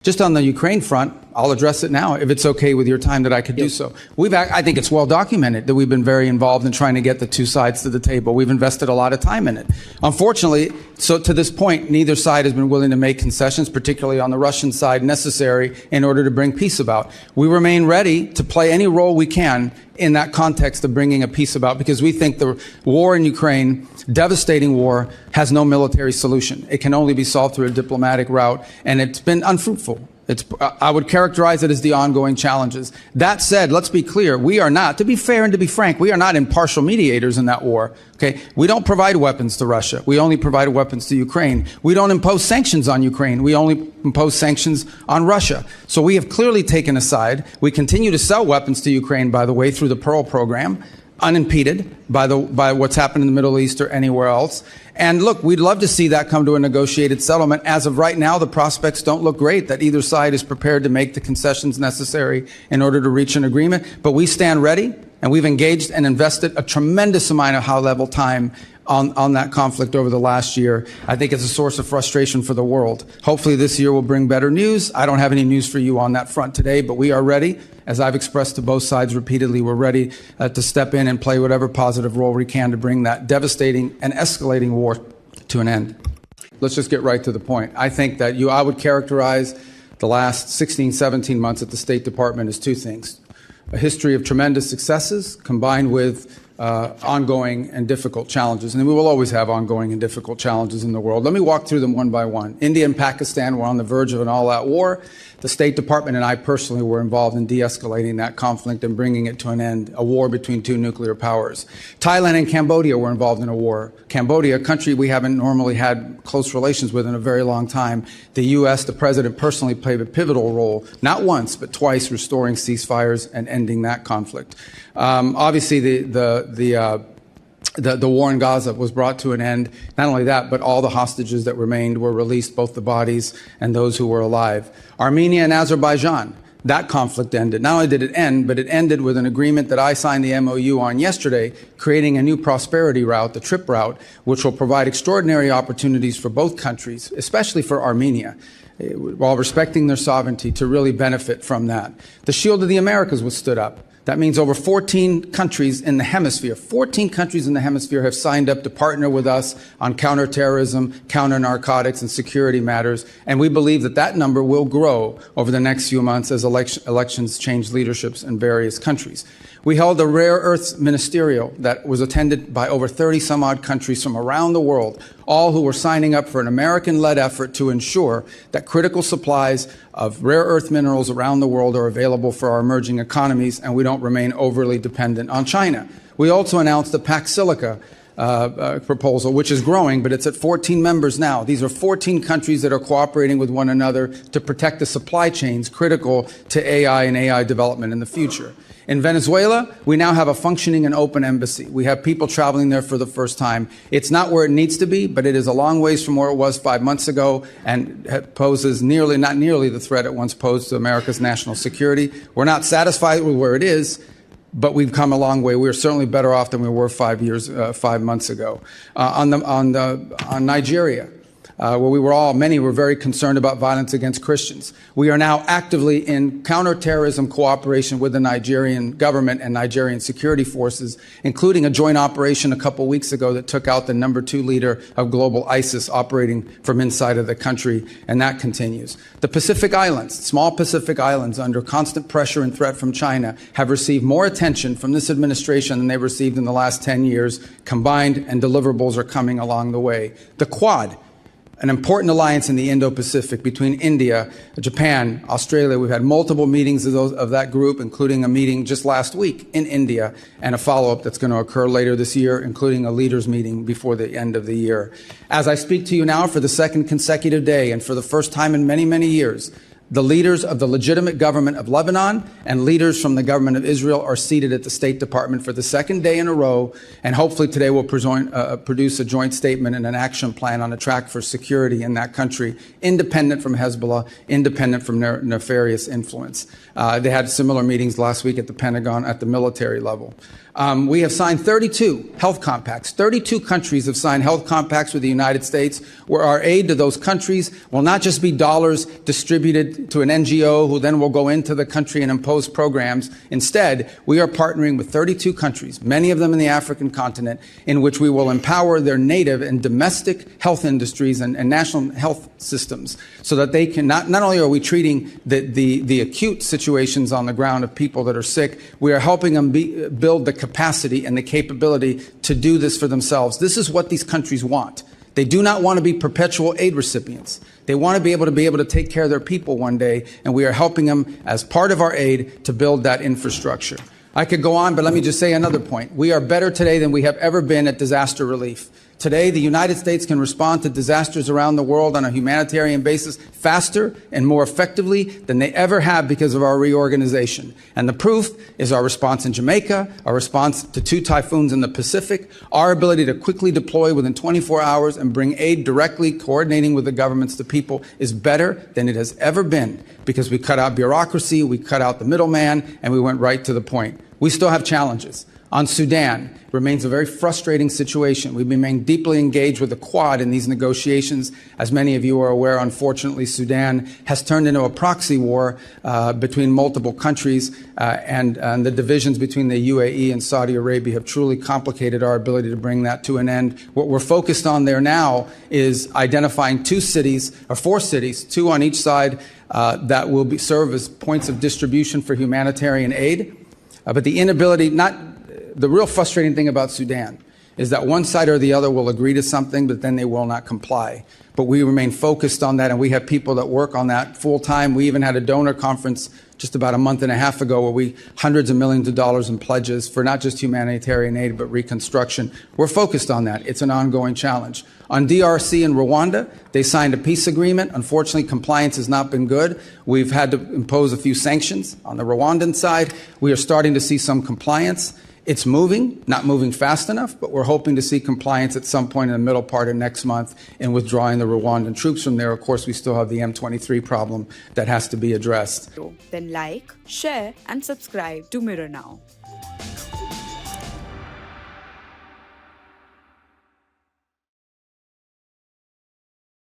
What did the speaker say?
Just on the Ukraine front, I'll address it now, if it's okay with your time that I could do so. I think it's well documented that we've been very involved in trying to get the two sides to the table. We've invested a lot of time in it. Unfortunately, so to this point, neither side has been willing to make concessions, particularly on the Russian side, necessary in order to bring peace about. We remain ready to play any role we can in that context of bringing a peace about, because we think the war in Ukraine, devastating war, has no military solution. It can only be solved through a diplomatic route, and it's been unfruitful. I would characterize it as the ongoing challenges. That said, let's be clear, we are not, to be fair and to be frank, we are not impartial mediators in that war. Okay? We don't provide weapons to Russia. We only provide weapons to Ukraine. We don't impose sanctions on Ukraine. We only impose sanctions on Russia. So we have clearly taken a side. We continue to sell weapons to Ukraine, by the way, through the Pearl program, unimpeded by what's happened in the Middle East or anywhere else. And look, we'd love to see that come to a negotiated settlement. As of right now, the prospects don't look great that either side is prepared to make the concessions necessary in order to reach an agreement. But we stand ready, and we've engaged and invested a tremendous amount of high-level time on that conflict over the last year. I think it's a source of frustration for the world. Hopefully this year will bring better news. I don't have any news for you on that front today, but we are ready. As I've expressed to both sides repeatedly, we're ready to step in and play whatever positive role we can to bring that devastating and escalating war to an end. Let's just get right to the point. I think that I would characterize the last 16, 17 months at the State Department as two things: a history of tremendous successes combined with ongoing and difficult challenges. And we will always have ongoing and difficult challenges in the world. Let me walk through them one by one. India and Pakistan were on the verge of an all-out war. The State Department and I personally were involved in de-escalating that conflict and bringing it to an end, a war between two nuclear powers. Thailand and Cambodia were involved in a war. Cambodia, a country we haven't normally had close relations with in a very long time. The U.S., the President personally played a pivotal role, not once, but twice, restoring ceasefires and ending that conflict. Obviously, the war in Gaza was brought to an end. Not only that, but all the hostages that remained were released, both the bodies and those who were alive. Armenia and Azerbaijan, that conflict ended. Not only did it end, but it ended with an agreement that I signed the MOU on yesterday, creating a new prosperity route, the TRIP route, which will provide extraordinary opportunities for both countries, especially for Armenia, while respecting their sovereignty, to really benefit from that. The Shield of the Americas was stood up. That means over 14 countries in the hemisphere, 14 countries in the hemisphere have signed up to partner with us on counterterrorism, counter-narcotics, and security matters. And we believe that that number will grow over the next few months as elections change leaderships in various countries. We held a rare earths ministerial that was attended by over 30-some-odd countries from around the world, all who were signing up for an American-led effort to ensure that critical supplies of rare earth minerals around the world are available for our emerging economies, and we don't remain overly dependent on China. We also announced the Pax Silica proposal, which is growing, but it's at 14 members now. These are 14 countries that are cooperating with one another to protect the supply chains critical to AI and AI development in the future. In Venezuela, we now have a functioning and open embassy. We have people traveling there for the first time. It's not where it needs to be, but it is a long ways from where it was 5 months ago, and poses not nearly the threat it once posed to America's national security. We're not satisfied with where it is, but we've come a long way. We're certainly better off than we were 5 months ago. On Nigeria, where many were very concerned about violence against Christians. We are now actively in counterterrorism cooperation with the Nigerian government and Nigerian security forces, including a joint operation a couple weeks ago that took out the #2 leader of global ISIS operating from inside of the country, and that continues. The Pacific Islands, small Pacific Islands under constant pressure and threat from China, have received more attention from this administration than they've received in the last 10 years combined, and deliverables are coming along the way. The Quad, an important alliance in the Indo-Pacific between India, Japan, Australia. We've had multiple meetings of that group, including a meeting just last week in India, and a follow-up that's going to occur later this year, including a leaders meeting before the end of the year. As I speak to you now for the second consecutive day, and for the first time in many, many years, the leaders of the legitimate government of Lebanon and leaders from the government of Israel are seated at the State Department for the second day in a row, and hopefully today we'll produce a joint statement and an action plan on a track for security in that country, independent from Hezbollah, independent from nefarious influence. They had similar meetings last week at the Pentagon at the military level. We have signed 32 health compacts. 32 countries have signed health compacts with the United States, where our aid to those countries will not just be dollars distributed funded to an NGO who then will go into the country and impose programs. Instead, we are partnering with 32 countries, many of them in the African continent, in which we will empower their native and domestic health industries and national health systems so that they can, not only are we treating the acute situations on the ground of people that are sick, we are helping them build the capacity and the capability to do this for themselves. This is what these countries want. They do not want to be perpetual aid recipients. They want to be able to take care of their people one day, and we are helping them as part of our aid to build that infrastructure. I could go on, but let me just say another point. We are better today than we have ever been at disaster relief. Today, the United States can respond to disasters around the world on a humanitarian basis faster and more effectively than they ever have because of our reorganization. And the proof is our response in Jamaica, our response to 2 typhoons in the Pacific, our ability to quickly deploy within 24 hours and bring aid directly, coordinating with the governments to people, is better than it has ever been because we cut out bureaucracy, we cut out the middleman, and we went right to the point. We still have challenges. On Sudan, it remains a very frustrating situation. We remain deeply engaged with the Quad in these negotiations. As many of you are aware, unfortunately, Sudan has turned into a proxy war between multiple countries, and the divisions between the UAE and Saudi Arabia have truly complicated our ability to bring that to an end. What we're focused on there now is identifying 2 cities, or 4 cities, 2 on each side, that will serve as points of distribution for humanitarian aid. But the inability, the real frustrating thing about Sudan is that one side or the other will agree to something, but then they will not comply. But we remain focused on that, and we have people that work on that full time. We even had a donor conference just about a month and a half ago where hundreds of millions of dollars in pledges for not just humanitarian aid, but reconstruction. We're focused on that. It's an ongoing challenge. On DRC and Rwanda, they signed a peace agreement. Unfortunately, compliance has not been good. We've had to impose a few sanctions on the Rwandan side. We are starting to see some compliance. It's moving, not moving fast enough, but we're hoping to see compliance at some point in the middle part of next month in withdrawing the Rwandan troops from there. Of course, we still have the M23 problem that has to be addressed. Then like, share and subscribe to Mirror Now.